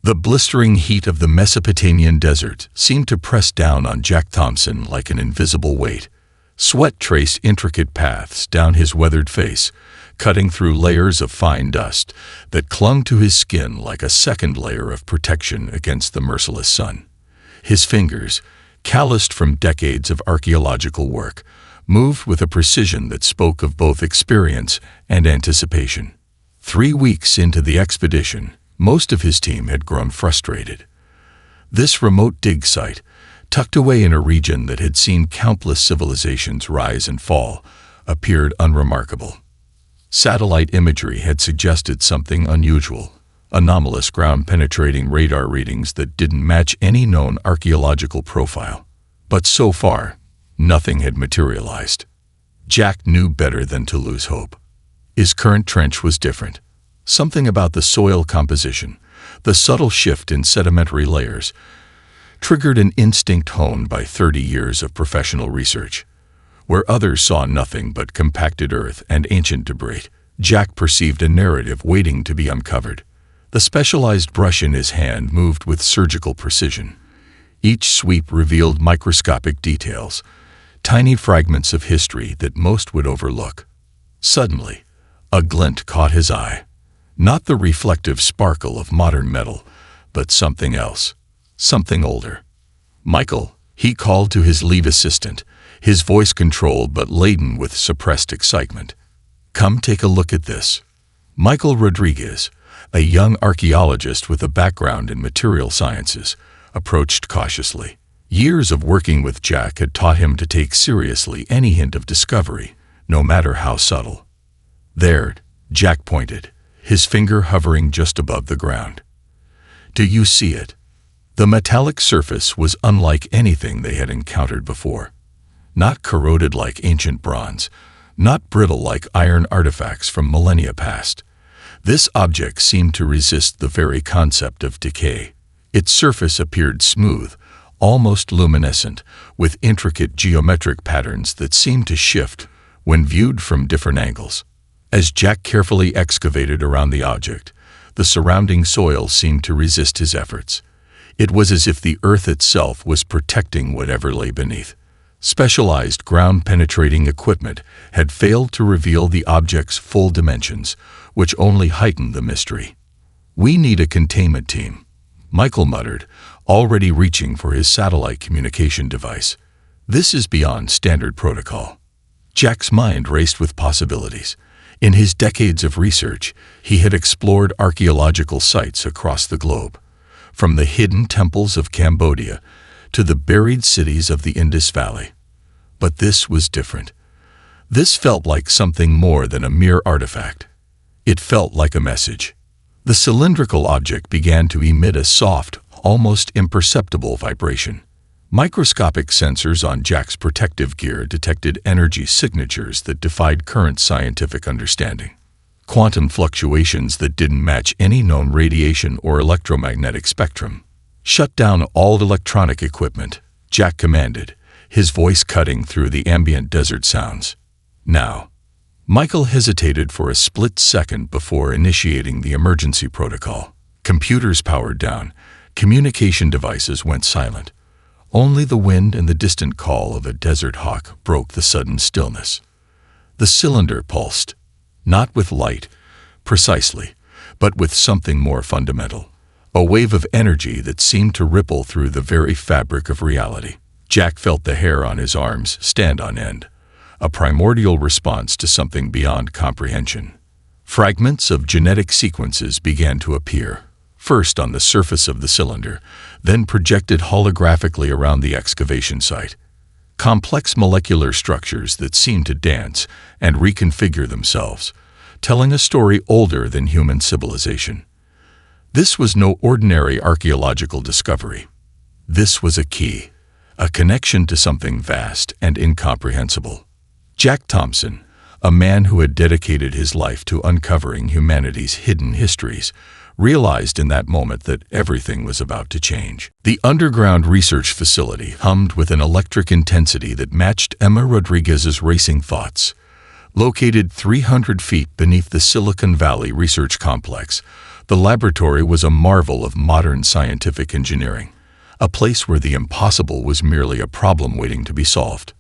The blistering heat of the Mesopotamian desert seemed to press down on Jack Thompson like an invisible weight. Sweat traced intricate paths down his weathered face, cutting through layers of fine dust that clung to his skin like a second layer of protection against the merciless sun. His fingers, calloused from decades of archaeological work, moved with a precision that spoke of both experience and anticipation. 3 weeks into the expedition, most of his team had grown frustrated. This remote dig site, tucked away in a region that had seen countless civilizations rise and fall, appeared unremarkable. Satellite imagery had suggested something unusual, anomalous ground-penetrating radar readings that didn't match any known archaeological profile. But so far, nothing had materialized. Jack knew better than to lose hope. His current trench was different. Something about the soil composition, the subtle shift in sedimentary layers, triggered an instinct honed by 30 years of professional research. Where others saw nothing but compacted earth and ancient debris, Jack perceived a narrative waiting to be uncovered. The specialized brush in his hand moved with surgical precision. Each sweep revealed microscopic details, tiny fragments of history that most would overlook. Suddenly, a glint caught his eye. Not the reflective sparkle of modern metal, but something else, something older. "Michael," he called to his lead assistant, his voice controlled but laden with suppressed excitement. "Come take a look at this." Michael Rodriguez, a young archaeologist with a background in material sciences, approached cautiously. Years of working with Jack had taught him to take seriously any hint of discovery, no matter how subtle. "There," Jack pointed, his finger hovering just above the ground. "Do you see it?" The metallic surface was unlike anything they had encountered before. Not corroded like ancient bronze, not brittle like iron artifacts from millennia past. This object seemed to resist the very concept of decay. Its surface appeared smooth, almost luminescent, with intricate geometric patterns that seemed to shift when viewed from different angles. As Jack carefully excavated around the object, the surrounding soil seemed to resist his efforts. It was as if the earth itself was protecting whatever lay beneath. Specialized ground-penetrating equipment had failed to reveal the object's full dimensions, which only heightened the mystery. "We need a containment team," Michael muttered, already reaching for his satellite communication device. "This is beyond standard protocol." Jack's mind raced with possibilities. In his decades of research, he had explored archaeological sites across the globe, from the hidden temples of Cambodia to the buried cities of the Indus Valley. But this was different. This felt like something more than a mere artifact. It felt like a message. The cylindrical object began to emit a soft, almost imperceptible vibration. Microscopic sensors on Jack's protective gear detected energy signatures that defied current scientific understanding. Quantum fluctuations that didn't match any known radiation or electromagnetic spectrum. "Shut down all electronic equipment," Jack commanded, his voice cutting through the ambient desert sounds. "Now." Michael hesitated for a split second before initiating the emergency protocol. Computers powered down, communication devices went silent. Only the wind and the distant call of a desert hawk broke the sudden stillness. The cylinder pulsed, not with light, precisely, but with something more fundamental. A wave of energy that seemed to ripple through the very fabric of reality. Jack felt the hair on his arms stand on end, a primordial response to something beyond comprehension. Fragments of genetic sequences began to appear, first on the surface of the cylinder, then projected holographically around the excavation site. Complex molecular structures that seemed to dance and reconfigure themselves, telling a story older than human civilization. This was no ordinary archaeological discovery. This was a key, a connection to something vast and incomprehensible. Jack Thompson, a man who had dedicated his life to uncovering humanity's hidden histories, realized in that moment that everything was about to change. The underground research facility hummed with an electric intensity that matched Emma Rodriguez's racing thoughts. Located 300 feet beneath the Silicon Valley Research Complex, The laboratory was a marvel of modern scientific engineering, a place where the impossible was merely a problem waiting to be solved.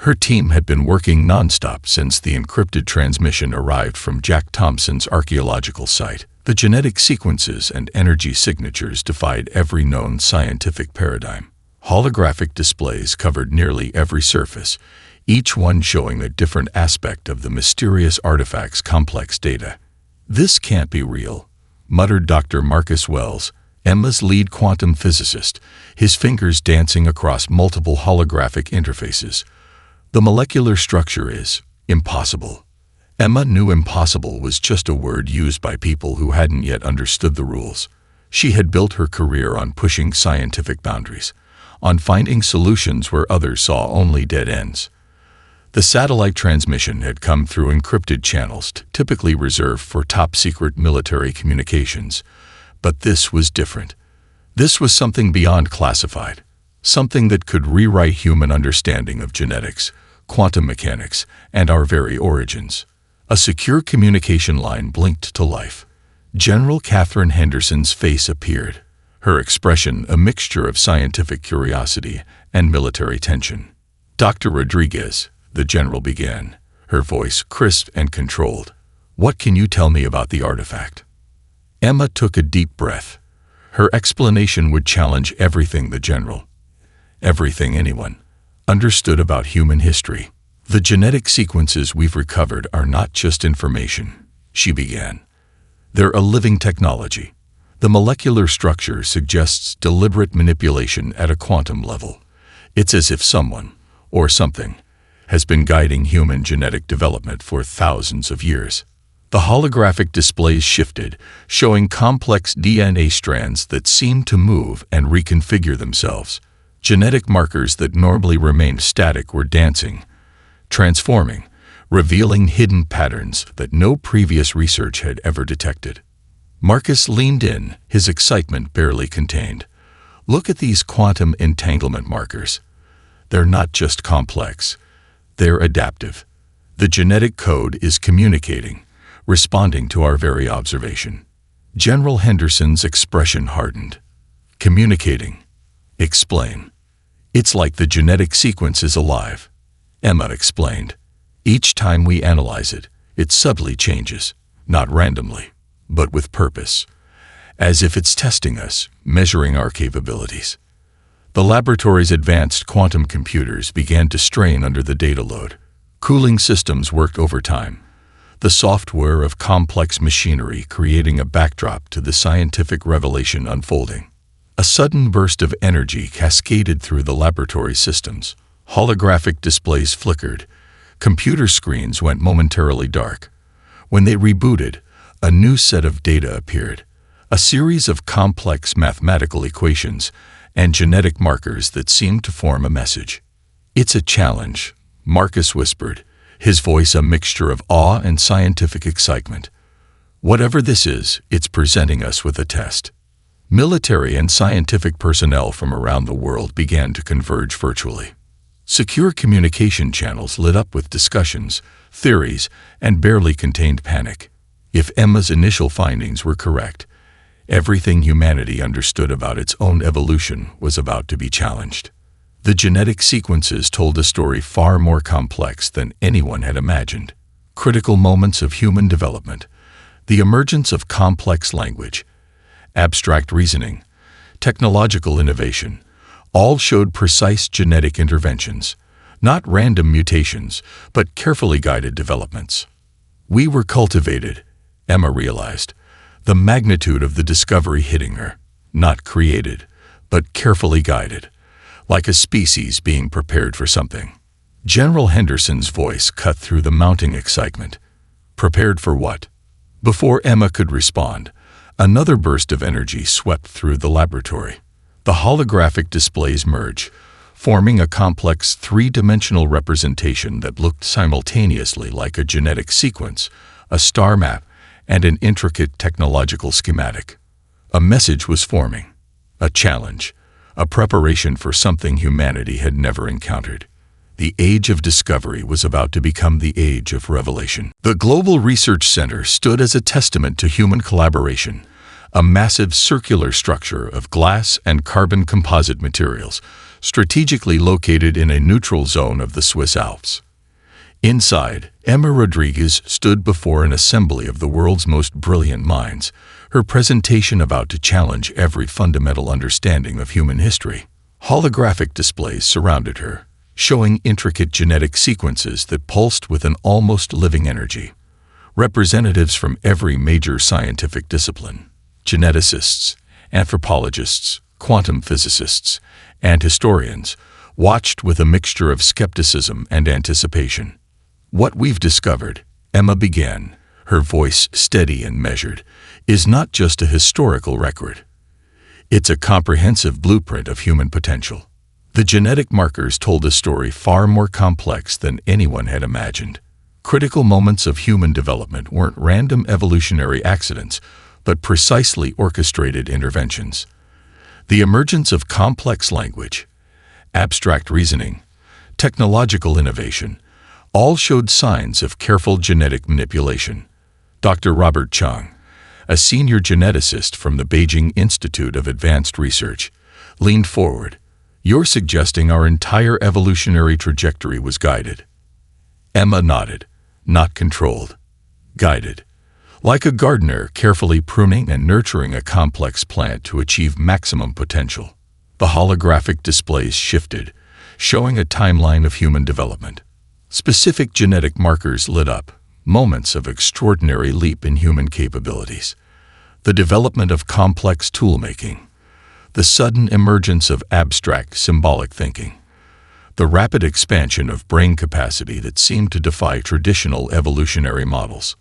Her team had been working nonstop since the encrypted transmission arrived from Jack Thompson's archaeological site. The genetic sequences and energy signatures defied every known scientific paradigm. Holographic displays covered nearly every surface, each one showing a different aspect of the mysterious artifact's complex data. "This can't be real," muttered Dr. Marcus Wells, Emma's lead quantum physicist, his fingers dancing across multiple holographic interfaces. "The molecular structure is impossible." Emma knew impossible was just a word used by people who hadn't yet understood the rules. She had built her career on pushing scientific boundaries, on finding solutions where others saw only dead ends. The satellite transmission had come through encrypted channels typically reserved for top-secret military communications. But this was different. This was something beyond classified, something that could rewrite human understanding of genetics, quantum mechanics, and our very origins. A secure communication line blinked to life. General Catherine Henderson's face appeared, her expression a mixture of scientific curiosity and military tension. "Dr. Rodriguez," the general began, her voice crisp and controlled. "What can you tell me about the artifact?" Emma took a deep breath. Her explanation would challenge everything the general, everything anyone, understood about human history. "The genetic sequences we've recovered are not just information," she began. "They're a living technology. The molecular structure suggests deliberate manipulation at a quantum level. It's as if someone, or something, has been guiding human genetic development for thousands of years." The holographic displays shifted, showing complex DNA strands that seemed to move and reconfigure themselves. Genetic markers that normally remained static were dancing, transforming, revealing hidden patterns that no previous research had ever detected. Marcus leaned in, his excitement barely contained. "Look at these quantum entanglement markers. They're not just complex. They're adaptive. The genetic code is communicating, responding to our very observation." General Henderson's expression hardened. "Communicating. Explain." "It's like the genetic sequence is alive," Emma explained. "Each time we analyze it, it subtly changes, not randomly, but with purpose, as if it's testing us, measuring our capabilities." The laboratory's advanced quantum computers began to strain under the data load. Cooling systems worked overtime, the software of complex machinery creating a backdrop to the scientific revelation unfolding. A sudden burst of energy cascaded through the laboratory systems. Holographic displays flickered. Computer screens went momentarily dark. When they rebooted, a new set of data appeared, a series of complex mathematical equations and genetic markers that seemed to form a message. "It's a challenge," Marcus whispered, his voice a mixture of awe and scientific excitement. "Whatever this is, it's presenting us with a test." Military and scientific personnel from around the world began to converge virtually. Secure communication channels lit up with discussions, theories, and barely contained panic. If Emma's initial findings were correct, everything humanity understood about its own evolution was about to be challenged. The genetic sequences told a story far more complex than anyone had imagined. Critical moments of human development, the emergence of complex language, abstract reasoning, technological innovation, all showed precise genetic interventions, not random mutations, but carefully guided developments. "We were cultivated," Emma realized, the magnitude of the discovery hitting her, not created, but carefully guided, like a species being prepared for something. General Henderson's voice cut through the mounting excitement. "Prepared for what?" Before Emma could respond, another burst of energy swept through the laboratory. The holographic displays merged, forming a complex three-dimensional representation that looked simultaneously like a genetic sequence, a star map, and an intricate technological schematic. A message was forming, a challenge, a preparation for something humanity had never encountered. The age of discovery was about to become the age of revelation. The Global Research Center stood as a testament to human collaboration, a massive circular structure of glass and carbon composite materials, strategically located in a neutral zone of the Swiss Alps. Inside, Emma Rodriguez stood before an assembly of the world's most brilliant minds, her presentation about to challenge every fundamental understanding of human history. Holographic displays surrounded her, showing intricate genetic sequences that pulsed with an almost living energy. Representatives from every major scientific discipline, geneticists, anthropologists, quantum physicists, and historians, watched with a mixture of skepticism and anticipation. "What we've discovered," Emma began, her voice steady and measured, "is not just a historical record. It's a comprehensive blueprint of human potential. The genetic markers told a story far more complex than anyone had imagined. Critical moments of human development weren't random evolutionary accidents, but precisely orchestrated interventions. The emergence of complex language, abstract reasoning, technological innovation, all showed signs of careful genetic manipulation." Dr. Robert Chung, a senior geneticist from the Beijing Institute of Advanced Research, leaned forward. "You're suggesting our entire evolutionary trajectory was guided?" Emma nodded. "Not controlled. Guided. Like a gardener carefully pruning and nurturing a complex plant to achieve maximum potential." The holographic displays shifted, showing a timeline of human development. Specific genetic markers lit up, moments of extraordinary leap in human capabilities. The development of complex tool-making, the sudden emergence of abstract symbolic thinking, the rapid expansion of brain capacity that seemed to defy traditional evolutionary models.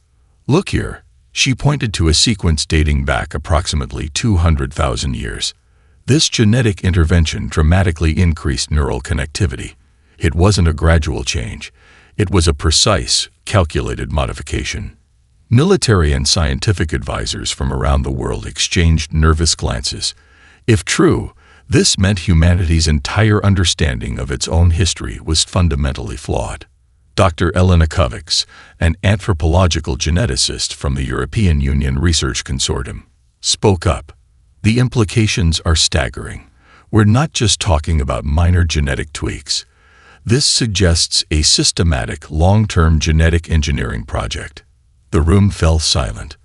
"Look here," she pointed to a sequence dating back approximately 200,000 years. This genetic intervention dramatically increased neural connectivity. It wasn't a gradual change. It was a precise, calculated modification. Military and scientific advisors from around the world exchanged nervous glances. If true, this meant humanity's entire understanding of its own history was fundamentally flawed. Dr. Elena Kovacs, an anthropological geneticist from the European Union Research Consortium, spoke up. "The implications are staggering. We're not just talking about minor genetic tweaks. This suggests a systematic, long-term genetic engineering project." The room fell silent.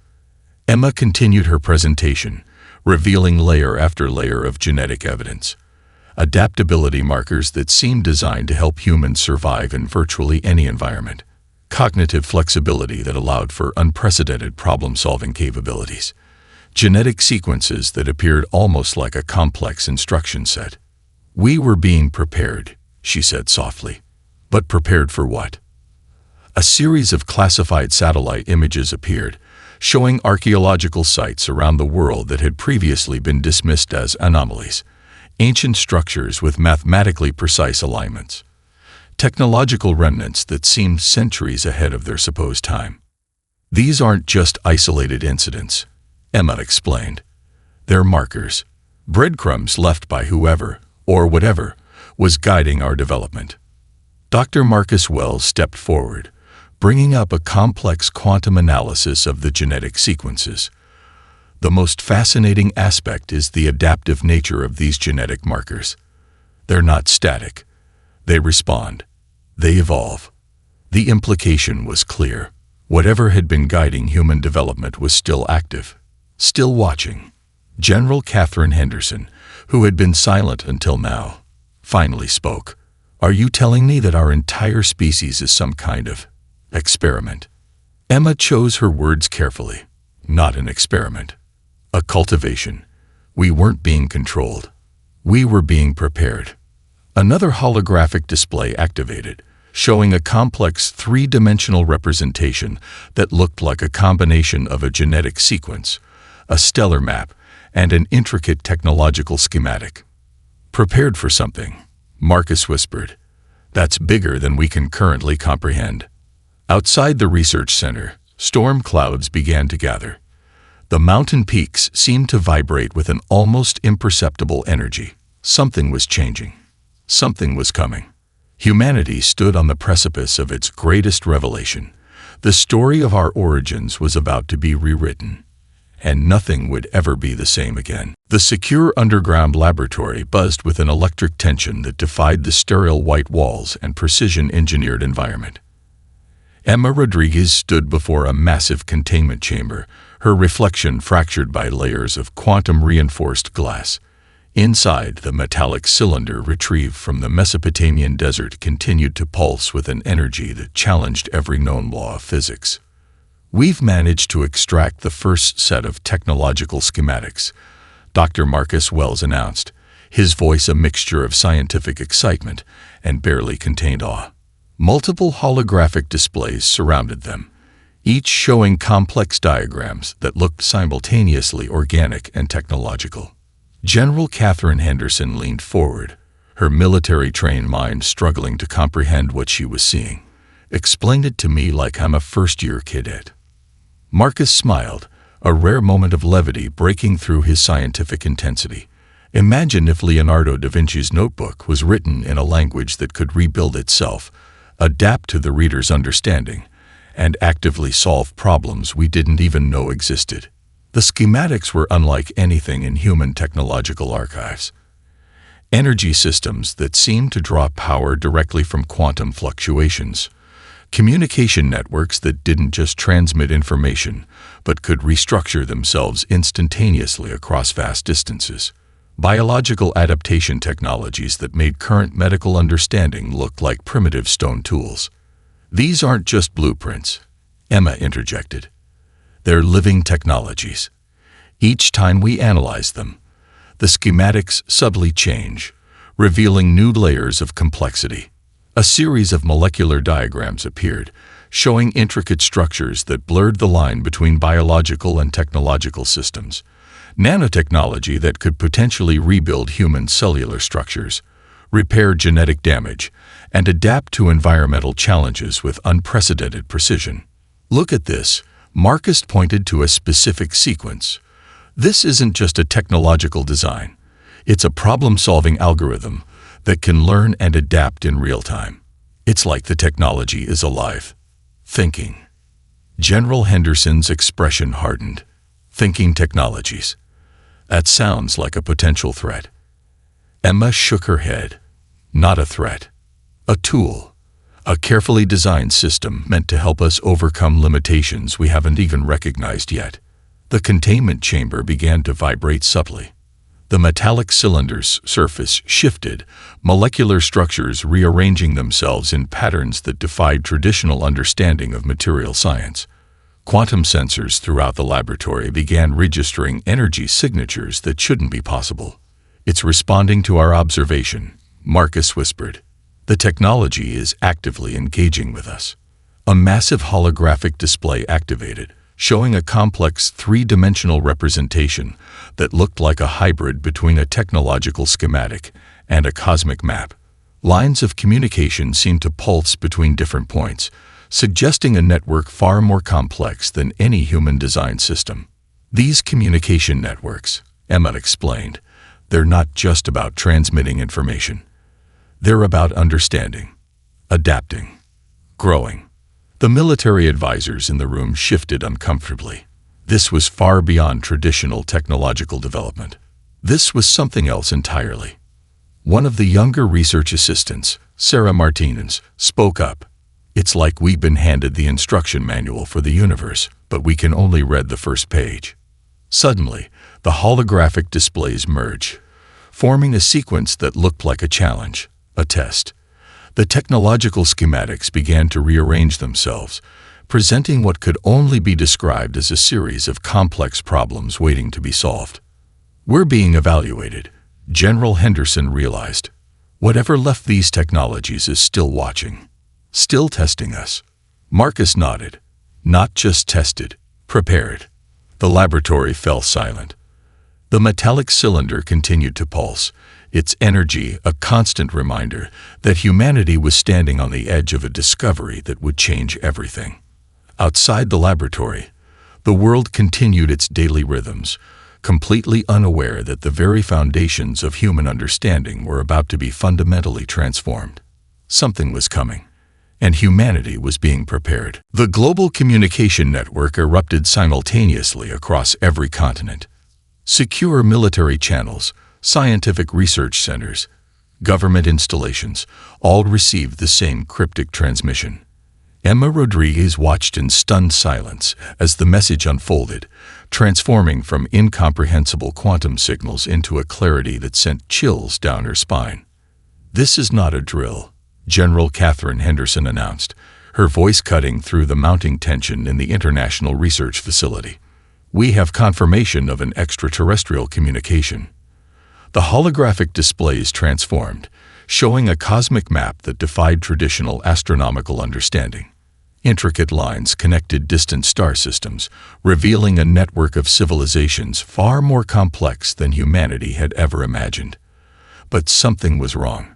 Emma continued her presentation, revealing layer after layer of genetic evidence. Adaptability markers that seemed designed to help humans survive in virtually any environment. Cognitive flexibility that allowed for unprecedented problem-solving capabilities. Genetic sequences that appeared almost like a complex instruction set. "We were being prepared," she said softly. "But prepared for what?" A series of classified satellite images appeared, showing archaeological sites around the world that had previously been dismissed as anomalies. Ancient structures with mathematically precise alignments. Technological remnants that seemed centuries ahead of their supposed time. "These aren't just isolated incidents," Emma explained. "They're markers. Breadcrumbs left by whoever, or whatever, was guiding our development." Dr. Marcus Wells stepped forward, bringing up a complex quantum analysis of the genetic sequences. "The most fascinating aspect is the adaptive nature of these genetic markers. They're not static. They respond. They evolve." The implication was clear. Whatever had been guiding human development was still active, still watching. General Catherine Henderson, who had been silent until now, finally spoke. "Are you telling me that our entire species is some kind of experiment?" Emma chose her words carefully. "Not an experiment. A cultivation. We weren't being controlled. We were being prepared." Another holographic display activated, showing a complex three-dimensional representation that looked like a combination of a genetic sequence, a stellar map, and an intricate technological schematic. "Prepared for something," Marcus whispered. "That's bigger than we can currently comprehend." Outside the research center, storm clouds began to gather. The mountain peaks seemed to vibrate with an almost imperceptible energy. Something was changing. Something was coming. Humanity stood on the precipice of its greatest revelation. The story of our origins was about to be rewritten, and nothing would ever be the same again. The secure underground laboratory buzzed with an electric tension that defied the sterile white walls and precision-engineered environment. Emma Rodriguez stood before a massive containment chamber, her reflection fractured by layers of quantum-reinforced glass. Inside, the metallic cylinder retrieved from the Mesopotamian desert continued to pulse with an energy that challenged every known law of physics. "We've managed to extract the first set of technological schematics," Dr. Marcus Wells announced, his voice a mixture of scientific excitement and barely contained awe. Multiple holographic displays surrounded them, each showing complex diagrams that looked simultaneously organic and technological. General Catherine Henderson leaned forward, her military-trained mind struggling to comprehend what she was seeing. "Explain it to me like I'm a first-year cadet." Marcus smiled, a rare moment of levity breaking through his scientific intensity. "Imagine if Leonardo da Vinci's notebook was written in a language that could rebuild itself, adapt to the reader's understanding, and actively solve problems we didn't even know existed." The schematics were unlike anything in human technological archives. Energy systems that seemed to draw power directly from quantum fluctuations. Communication networks that didn't just transmit information, but could restructure themselves instantaneously across vast distances. Biological adaptation technologies that made current medical understanding look like primitive stone tools. "These aren't just blueprints," Emma interjected. "They're living technologies. Each time we analyze them, the schematics subtly change, revealing new layers of complexity." A series of molecular diagrams appeared, showing intricate structures that blurred the line between biological and technological systems. Nanotechnology that could potentially rebuild human cellular structures, repair genetic damage, and adapt to environmental challenges with unprecedented precision. "Look at this," Marcus pointed to a specific sequence. "This isn't just a technological design. It's a problem-solving algorithm that can learn and adapt in real time. It's like the technology is alive, thinking." General Henderson's expression hardened. "Thinking technologies. That sounds like a potential threat." Emma shook her head. "Not a threat. A tool. A carefully designed system meant to help us overcome limitations we haven't even recognized yet." The containment chamber began to vibrate subtly. The metallic cylinder's surface shifted, molecular structures rearranging themselves in patterns that defied traditional understanding of material science. Quantum sensors throughout the laboratory began registering energy signatures that shouldn't be possible. "It's responding to our observation," Marcus whispered. "The technology is actively engaging with us." A massive holographic display activated, showing a complex three-dimensional representation that looked like a hybrid between a technological schematic and a cosmic map. Lines of communication seemed to pulse between different points, suggesting a network far more complex than any human-designed system. "These communication networks," Emma explained, "they're not just about transmitting information. They're about understanding, adapting, growing." The military advisors in the room shifted uncomfortably. This was far beyond traditional technological development. This was something else entirely. One of the younger research assistants, Sarah Martinez, spoke up. "It's like we've been handed the instruction manual for the universe, but we can only read the first page." Suddenly, the holographic displays merged, forming a sequence that looked like a challenge, a test. The technological schematics began to rearrange themselves, presenting what could only be described as a series of complex problems waiting to be solved. "We're being evaluated," General Henderson realized. "Whatever left these technologies is still watching, still testing us." Marcus nodded. "Not just tested, prepared." The laboratory fell silent. The metallic cylinder continued to pulse, its energy a constant reminder that humanity was standing on the edge of a discovery that would change everything. Outside the laboratory, the world continued its daily rhythms, completely unaware that the very foundations of human understanding were about to be fundamentally transformed. Something was coming, and humanity was being prepared. The global communication network erupted simultaneously across every continent. Secure military channels, scientific research centers, government installations, all received the same cryptic transmission. Emma Rodriguez watched in stunned silence as the message unfolded, transforming from incomprehensible quantum signals into a clarity that sent chills down her spine. "This is not a drill," General Catherine Henderson announced, her voice cutting through the mounting tension in the International Research Facility. "We have confirmation of an extraterrestrial communication." The holographic displays transformed, showing a cosmic map that defied traditional astronomical understanding. Intricate lines connected distant star systems, revealing a network of civilizations far more complex than humanity had ever imagined. But something was wrong.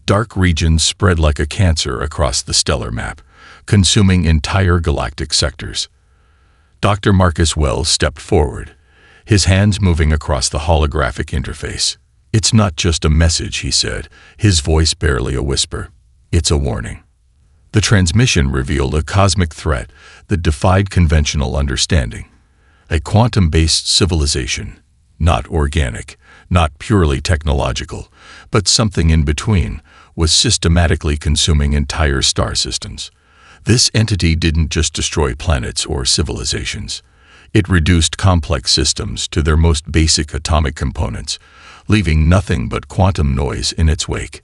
Dark regions spread like a cancer across the stellar map, consuming entire galactic sectors. Dr. Marcus Wells stepped forward, his hands moving across the holographic interface. "It's not just a message," he said, his voice barely a whisper. "It's a warning." The transmission revealed a cosmic threat that defied conventional understanding. A quantum-based civilization, not organic, not purely technological, but something in between, was systematically consuming entire star systems. This entity didn't just destroy planets or civilizations. It reduced complex systems to their most basic atomic components, leaving nothing but quantum noise in its wake.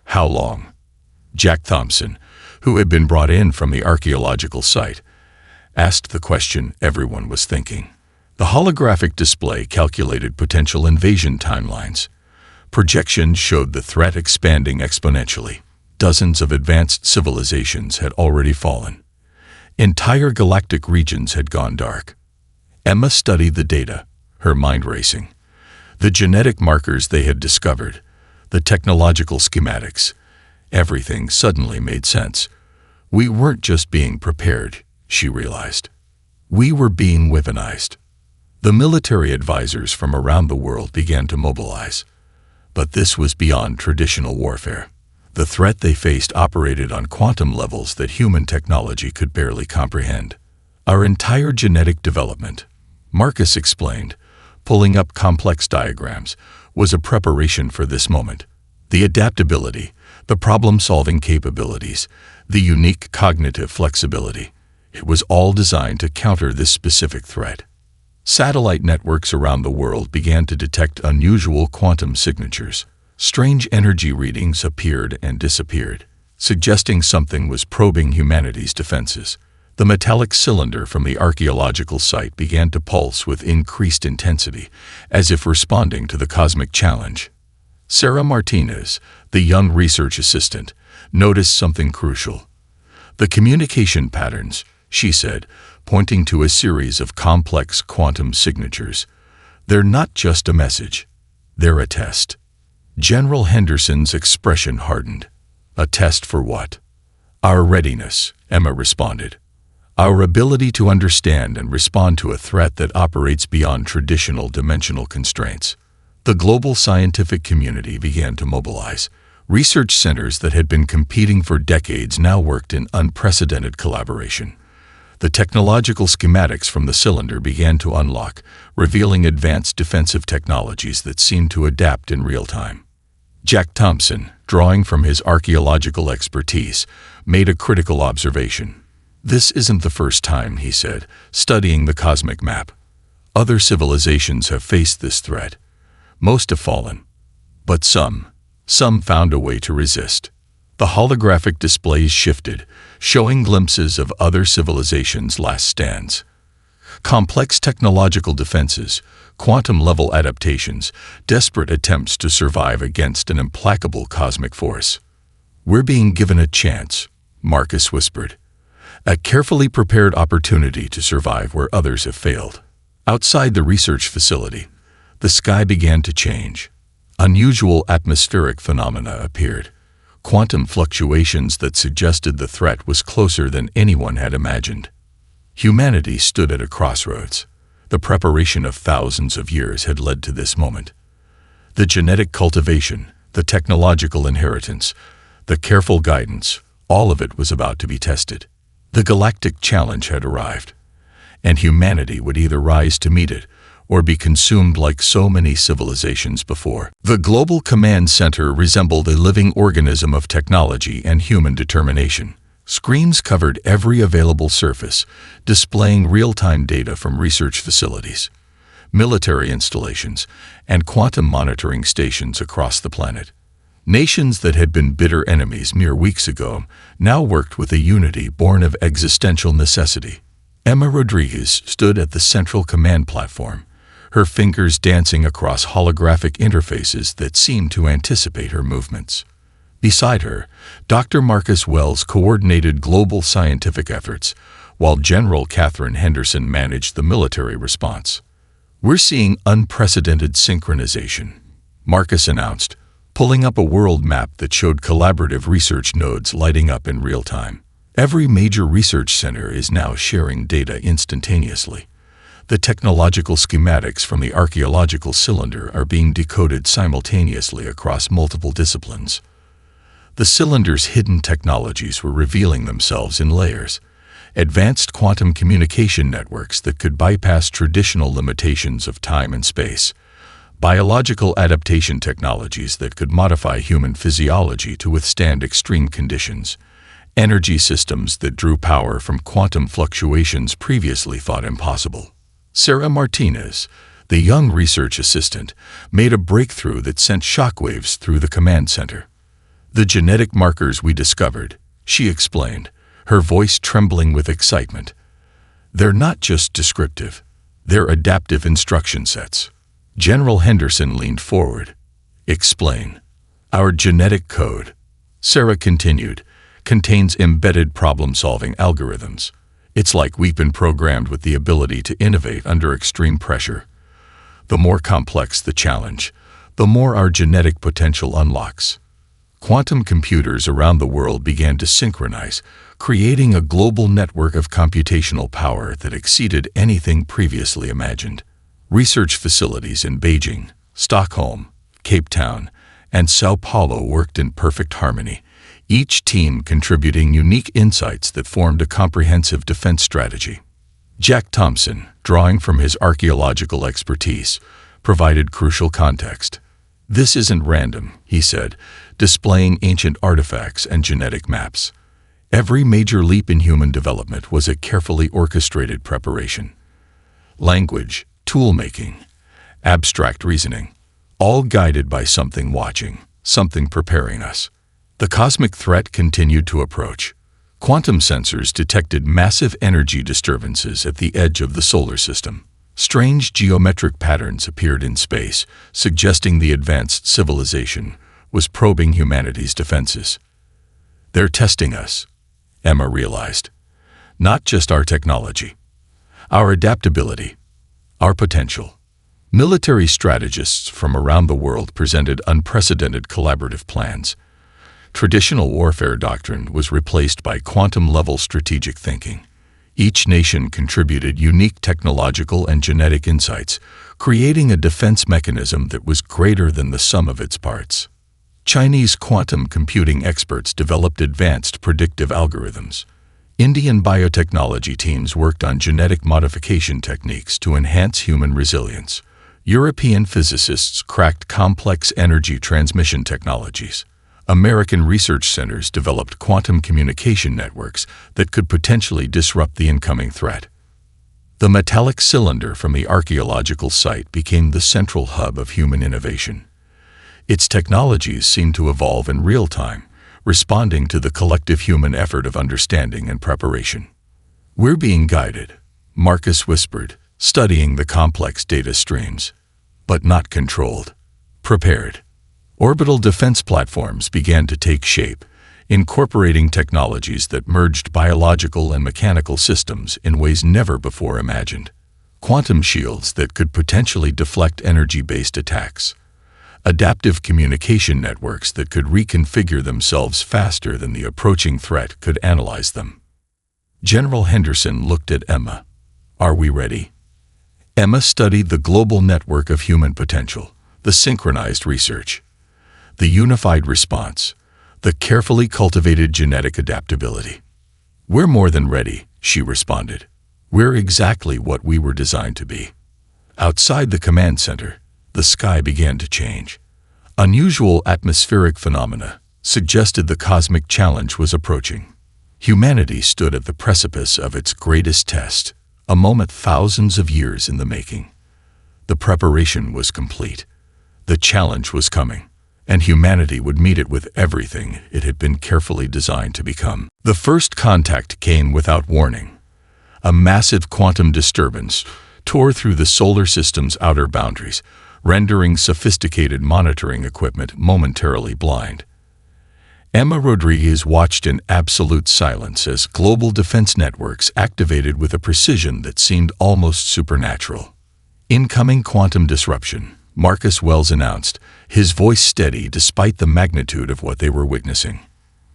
How long? Jack Thompson, who had been brought in from the archaeological site, asked the question everyone was thinking. The holographic display calculated potential invasion timelines. Projections showed the threat expanding exponentially. Dozens of advanced civilizations had already fallen. Entire galactic regions had gone dark. Emma studied the data, her mind racing. The genetic markers they had discovered, the technological schematics, everything suddenly made sense. We weren't just being prepared, she realized. We were being weaponized. The military advisors from around the world began to mobilize. But this was beyond traditional warfare. The threat they faced operated on quantum levels that human technology could barely comprehend. Our entire genetic development, Marcus explained, pulling up complex diagrams, was a preparation for this moment. The adaptability, the problem-solving capabilities, the unique cognitive flexibility. It was all designed to counter this specific threat. Satellite networks around the world began to detect unusual quantum signatures. Strange energy readings appeared and disappeared, suggesting something was probing humanity's defenses. The metallic cylinder from the archaeological site began to pulse with increased intensity, as if responding to the cosmic challenge. Sarah Martinez, the young research assistant, noticed something crucial. "The communication patterns," she said, pointing to a series of complex quantum signatures. "They're not just a message. They're a test." General Henderson's expression hardened. "A test for what?" "Our readiness," Emma responded. "Our ability to understand and respond to a threat that operates beyond traditional dimensional constraints." The global scientific community began to mobilize. Research centers that had been competing for decades now worked in unprecedented collaboration. The technological schematics from the cylinder began to unlock, revealing advanced defensive technologies that seemed to adapt in real time. Jack Thompson, drawing from his archaeological expertise, made a critical observation. "This isn't the first time," he said, studying the cosmic map. "Other civilizations have faced this threat. Most have fallen, but some found a way to resist." The holographic displays shifted, showing glimpses of other civilizations' last stands. Complex technological defenses, quantum-level adaptations, desperate attempts to survive against an implacable cosmic force. "We're being given a chance," Marcus whispered. "A carefully prepared opportunity to survive where others have failed." Outside the research facility, the sky began to change. Unusual atmospheric phenomena appeared. Quantum fluctuations that suggested the threat was closer than anyone had imagined. Humanity stood at a crossroads. The preparation of thousands of years had led to this moment. The genetic cultivation, the technological inheritance, the careful guidance, all of it was about to be tested. The Galactic challenge had arrived, and humanity would either rise to meet it or be consumed like so many civilizations before. The Global Command Center resembled a living organism of technology and human determination. Screens covered every available surface, displaying real-time data from research facilities, military installations, and quantum monitoring stations across the planet. Nations that had been bitter enemies mere weeks ago now worked with a unity born of existential necessity. Emma Rodriguez stood at the central command platform, her fingers dancing across holographic interfaces that seemed to anticipate her movements. Beside her, Dr. Marcus Wells coordinated global scientific efforts, while General Catherine Henderson managed the military response. "We're seeing unprecedented synchronization," Marcus announced, pulling up a world map that showed collaborative research nodes lighting up in real time. Every major research center is now sharing data instantaneously. The technological schematics from the archaeological cylinder are being decoded simultaneously across multiple disciplines. The cylinder's hidden technologies were revealing themselves in layers, advanced quantum communication networks that could bypass traditional limitations of time and space, biological adaptation technologies that could modify human physiology to withstand extreme conditions, energy systems that drew power from quantum fluctuations previously thought impossible. Sarah Martinez, the young research assistant, made a breakthrough that sent shockwaves through the command center. "The genetic markers we discovered," she explained, her voice trembling with excitement. "They're not just descriptive, they're adaptive instruction sets." General Henderson leaned forward. "Explain." "Our genetic code," Sarah continued, "contains embedded problem-solving algorithms. It's like we've been programmed with the ability to innovate under extreme pressure. The more complex the challenge, the more our genetic potential unlocks." Quantum computers around the world began to synchronize, creating a global network of computational power that exceeded anything previously imagined. Research facilities in Beijing, Stockholm, Cape Town, and São Paulo worked in perfect harmony, each team contributing unique insights that formed a comprehensive defense strategy. Jack Thompson, drawing from his archaeological expertise, provided crucial context. "This isn't random," he said, displaying ancient artifacts and genetic maps. Every major leap in human development was a carefully orchestrated preparation. Language, tool-making, abstract reasoning, all guided by something watching, something preparing us. The cosmic threat continued to approach. Quantum sensors detected massive energy disturbances at the edge of the solar system. Strange geometric patterns appeared in space, suggesting the advanced civilization was probing humanity's defenses. "They're testing us," Emma realized. "Not just our technology, our adaptability, our potential." Military strategists from around the world presented unprecedented collaborative plans. Traditional warfare doctrine was replaced by quantum-level strategic thinking. Each nation contributed unique technological and genetic insights, creating a defense mechanism that was greater than the sum of its parts. Chinese quantum computing experts developed advanced predictive algorithms. Indian biotechnology teams worked on genetic modification techniques to enhance human resilience. European physicists cracked complex energy transmission technologies. American research centers developed quantum communication networks that could potentially disrupt the incoming threat. The metallic cylinder from the archaeological site became the central hub of human innovation. Its technologies seemed to evolve in real time, responding to the collective human effort of understanding and preparation. "We're being guided," Marcus whispered, studying the complex data streams. "But not controlled. Prepared." Orbital defense platforms began to take shape, incorporating technologies that merged biological and mechanical systems in ways never before imagined. Quantum shields that could potentially deflect energy-based attacks. Adaptive communication networks that could reconfigure themselves faster than the approaching threat could analyze them. General Henderson looked at Emma. "Are we ready?" Emma studied the global network of human potential, the synchronized research, the unified response, the carefully cultivated genetic adaptability. "We're more than ready," she responded. "We're exactly what we were designed to be." Outside the command center, the sky began to change. Unusual atmospheric phenomena suggested the cosmic challenge was approaching. Humanity stood at the precipice of its greatest test, a moment thousands of years in the making. The preparation was complete. The challenge was coming, and humanity would meet it with everything it had been carefully designed to become. The first contact came without warning. A massive quantum disturbance tore through the solar system's outer boundaries, rendering sophisticated monitoring equipment momentarily blind. Emma Rodriguez watched in absolute silence as global defense networks activated with a precision that seemed almost supernatural. "Incoming quantum disruption," Marcus Wells announced, his voice steady despite the magnitude of what they were witnessing.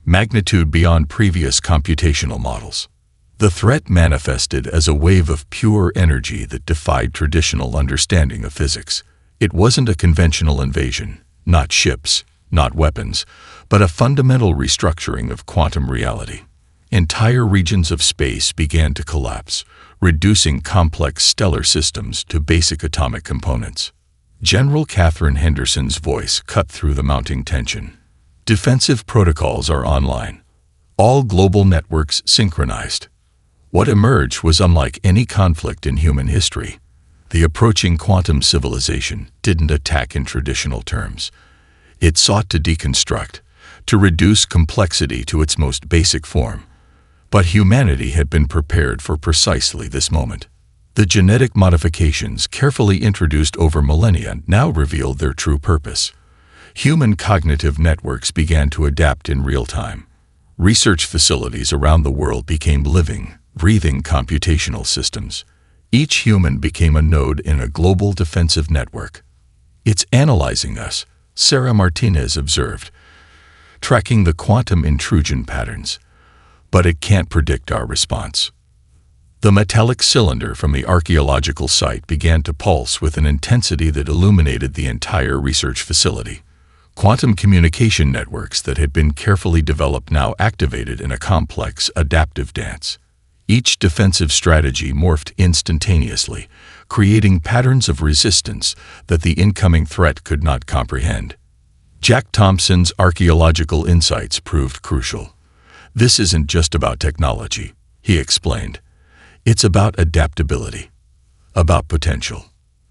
Magnitude beyond previous computational models. The threat manifested as a wave of pure energy that defied traditional understanding of physics. It wasn't a conventional invasion, not ships, not weapons, but a fundamental restructuring of quantum reality. Entire regions of space began to collapse, reducing complex stellar systems to basic atomic components. General Catherine Henderson's voice cut through the mounting tension. "Defensive protocols are online. All global networks synchronized." What emerged was unlike any conflict in human history. The approaching quantum civilization didn't attack in traditional terms. It sought to deconstruct, to reduce complexity to its most basic form. But humanity had been prepared for precisely this moment. The genetic modifications carefully introduced over millennia now revealed their true purpose. Human cognitive networks began to adapt in real time. Research facilities around the world became living, breathing computational systems. Each human became a node in a global defensive network. "It's analyzing us," Sarah Martinez observed, "tracking the quantum intrusion patterns. But it can't predict our response." The metallic cylinder from the archaeological site began to pulse with an intensity that illuminated the entire research facility. Quantum communication networks that had been carefully developed now activated in a complex, adaptive dance. Each defensive strategy morphed instantaneously, creating patterns of resistance that the incoming threat could not comprehend. Jack Thompson's archaeological insights proved crucial. "This isn't just about technology," he explained. "It's about adaptability, about potential."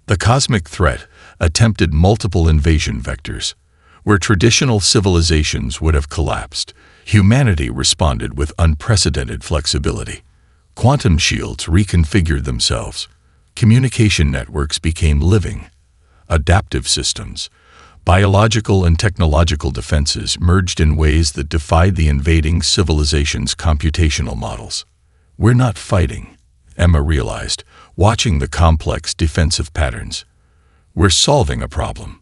The cosmic threat attempted multiple invasion vectors. Where traditional civilizations would have collapsed, humanity responded with unprecedented flexibility. Quantum shields reconfigured themselves. Communication networks became living, adaptive systems. Biological and technological defenses merged in ways that defied the invading civilization's computational models. "We're not fighting," Emma realized, watching the complex defensive patterns. "We're solving a problem."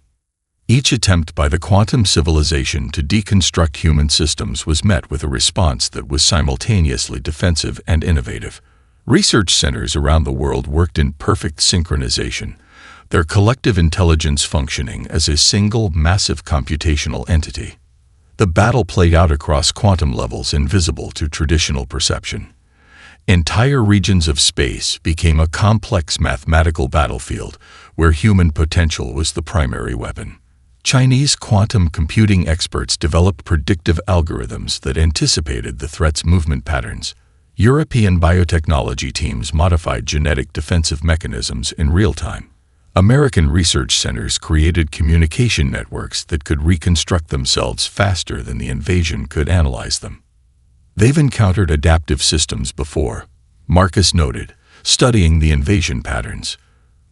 Each attempt by the quantum civilization to deconstruct human systems was met with a response that was simultaneously defensive and innovative. Research centers around the world worked in perfect synchronization, their collective intelligence functioning as a single massive computational entity. The battle played out across quantum levels invisible to traditional perception. Entire regions of space became a complex mathematical battlefield where human potential was the primary weapon. Chinese quantum computing experts developed predictive algorithms that anticipated the threat's movement patterns. European biotechnology teams modified genetic defensive mechanisms in real time. American research centers created communication networks that could reconstruct themselves faster than the invasion could analyze them. "They've encountered adaptive systems before," Marcus noted, studying the invasion patterns.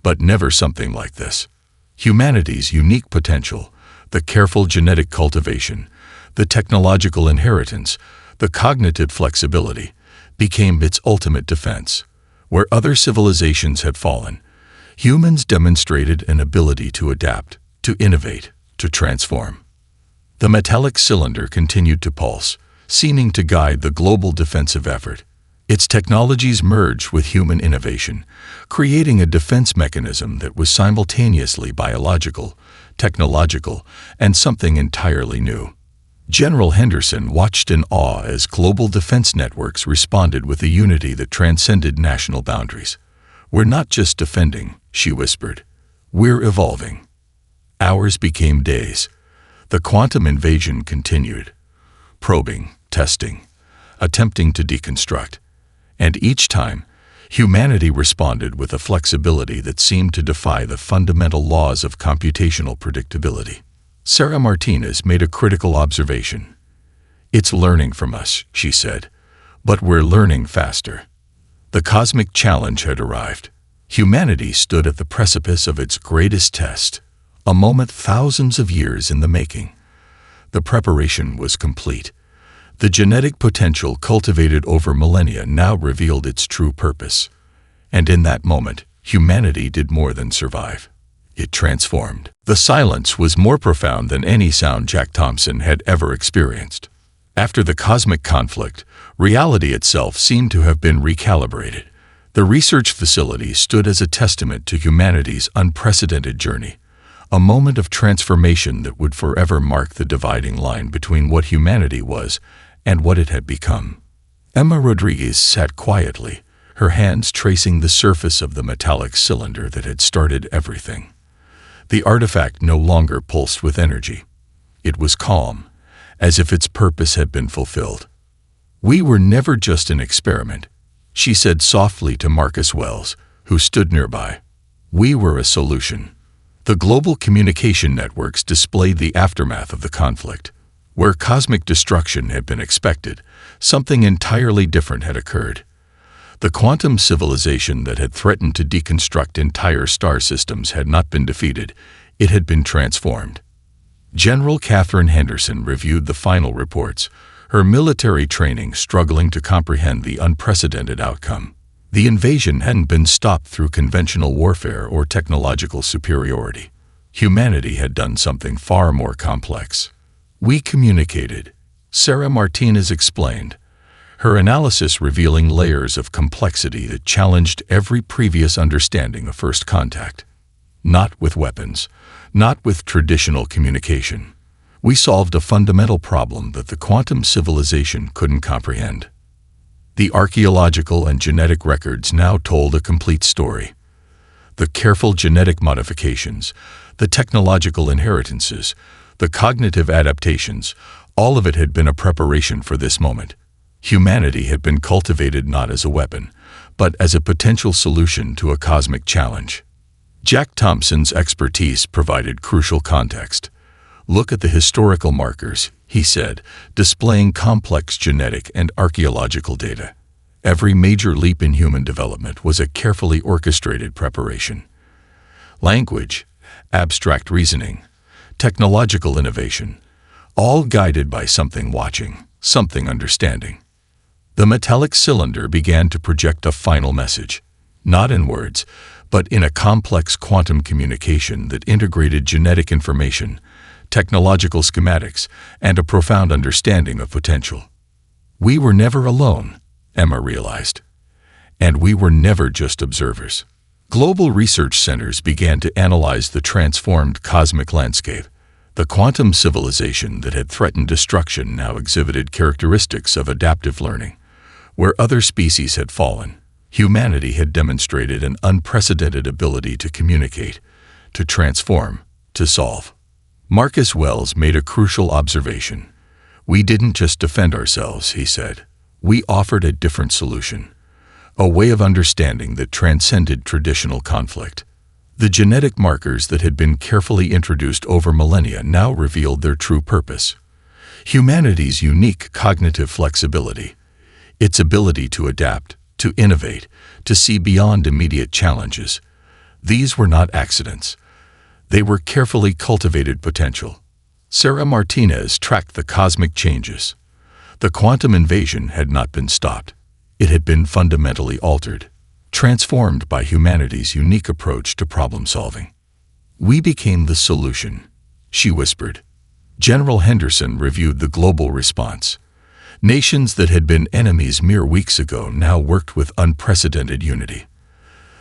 "But never something like this. Humanity's unique potential, the careful genetic cultivation, the technological inheritance, the cognitive flexibility, became its ultimate defense. Where other civilizations had fallen, humans demonstrated an ability to adapt, to innovate, to transform." The metallic cylinder continued to pulse, seeming to guide the global defensive effort. Its technologies merged with human innovation, creating a defense mechanism that was simultaneously biological, technological, and something entirely new. General Henderson watched in awe as global defense networks responded with a unity that transcended national boundaries. "We're not just defending," she whispered. "We're evolving." Hours became days. The quantum invasion continued. Probing, testing, attempting to deconstruct. And each time, humanity responded with a flexibility that seemed to defy the fundamental laws of computational predictability. Sarah Martinez made a critical observation. "It's learning from us," she said, "but we're learning faster." The cosmic challenge had arrived. Humanity stood at the precipice of its greatest test, a moment thousands of years in the making. The preparation was complete. The genetic potential cultivated over millennia now revealed its true purpose. And in that moment, humanity did more than survive. It transformed. The silence was more profound than any sound Jack Thompson had ever experienced. After the cosmic conflict, reality itself seemed to have been recalibrated. The research facility stood as a testament to humanity's unprecedented journey, a moment of transformation that would forever mark the dividing line between what humanity was and what it had become. Emma Rodriguez sat quietly, her hands tracing the surface of the metallic cylinder that had started everything. The artifact no longer pulsed with energy. It was calm, as if its purpose had been fulfilled. "We were never just an experiment," she said softly to Marcus Wells, who stood nearby. "We were a solution." The global communication networks displayed the aftermath of the conflict. Where cosmic destruction had been expected, something entirely different had occurred. The quantum civilization that had threatened to deconstruct entire star systems had not been defeated, it had been transformed. General Catherine Henderson reviewed the final reports, her military training struggling to comprehend the unprecedented outcome. The invasion hadn't been stopped through conventional warfare or technological superiority. Humanity had done something far more complex. "We communicated," Sarah Martinez explained, her analysis revealing layers of complexity that challenged every previous understanding of first contact. Not with weapons, not with traditional communication. We solved a fundamental problem that the quantum civilization couldn't comprehend. The archaeological and genetic records now told a complete story. The careful genetic modifications, the technological inheritances, the cognitive adaptations, all of it had been a preparation for this moment. Humanity had been cultivated not as a weapon, but as a potential solution to a cosmic challenge. Jack Thompson's expertise provided crucial context. "Look at the historical markers," he said, displaying complex genetic and archaeological data. Every major leap in human development was a carefully orchestrated preparation. Language, abstract reasoning, technological innovation, all guided by something watching, something understanding. The metallic cylinder began to project a final message, not in words, but in a complex quantum communication that integrated genetic information, technological schematics, and a profound understanding of potential. "We were never alone," Emma realized. "And we were never just observers." Global research centers began to analyze the transformed cosmic landscape. The quantum civilization that had threatened destruction now exhibited characteristics of adaptive learning. Where other species had fallen, humanity had demonstrated an unprecedented ability to communicate, to transform, to solve. Marcus Wells made a crucial observation. "We didn't just defend ourselves," he said. "We offered a different solution, a way of understanding that transcended traditional conflict." The genetic markers that had been carefully introduced over millennia now revealed their true purpose. Humanity's unique cognitive flexibility, its ability to adapt, to innovate, to see beyond immediate challenges. These were not accidents. They were carefully cultivated potential. Sarah Martinez tracked the cosmic changes. The quantum invasion had not been stopped. It had been fundamentally altered, transformed by humanity's unique approach to problem-solving. "We became the solution," she whispered. General Henderson reviewed the global response. Nations that had been enemies mere weeks ago now worked with unprecedented unity.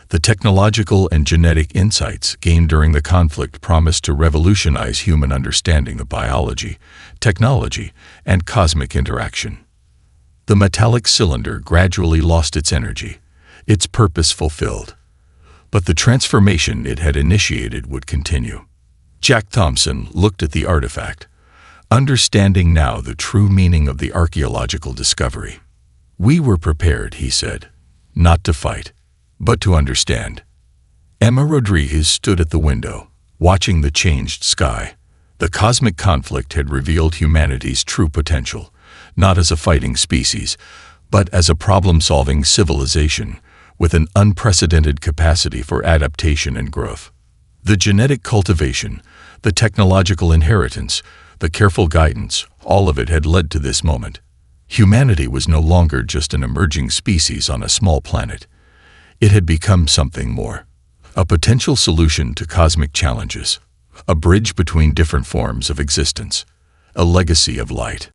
The technological and genetic insights gained during the conflict promised to revolutionize human understanding of biology, technology, and cosmic interaction. The metallic cylinder gradually lost its energy, its purpose fulfilled. But the transformation it had initiated would continue. Jack Thompson looked at the artifact, understanding now the true meaning of the archaeological discovery. "We were prepared," he said, "not to fight, but to understand." Emma Rodriguez stood at the window, watching the changed sky. The cosmic conflict had revealed humanity's true potential, not as a fighting species, but as a problem-solving civilization with an unprecedented capacity for adaptation and growth. The genetic cultivation, the technological inheritance, the careful guidance, all of it had led to this moment. Humanity was no longer just an emerging species on a small planet. It had become something more. A potential solution to cosmic challenges. A bridge between different forms of existence. A legacy of light.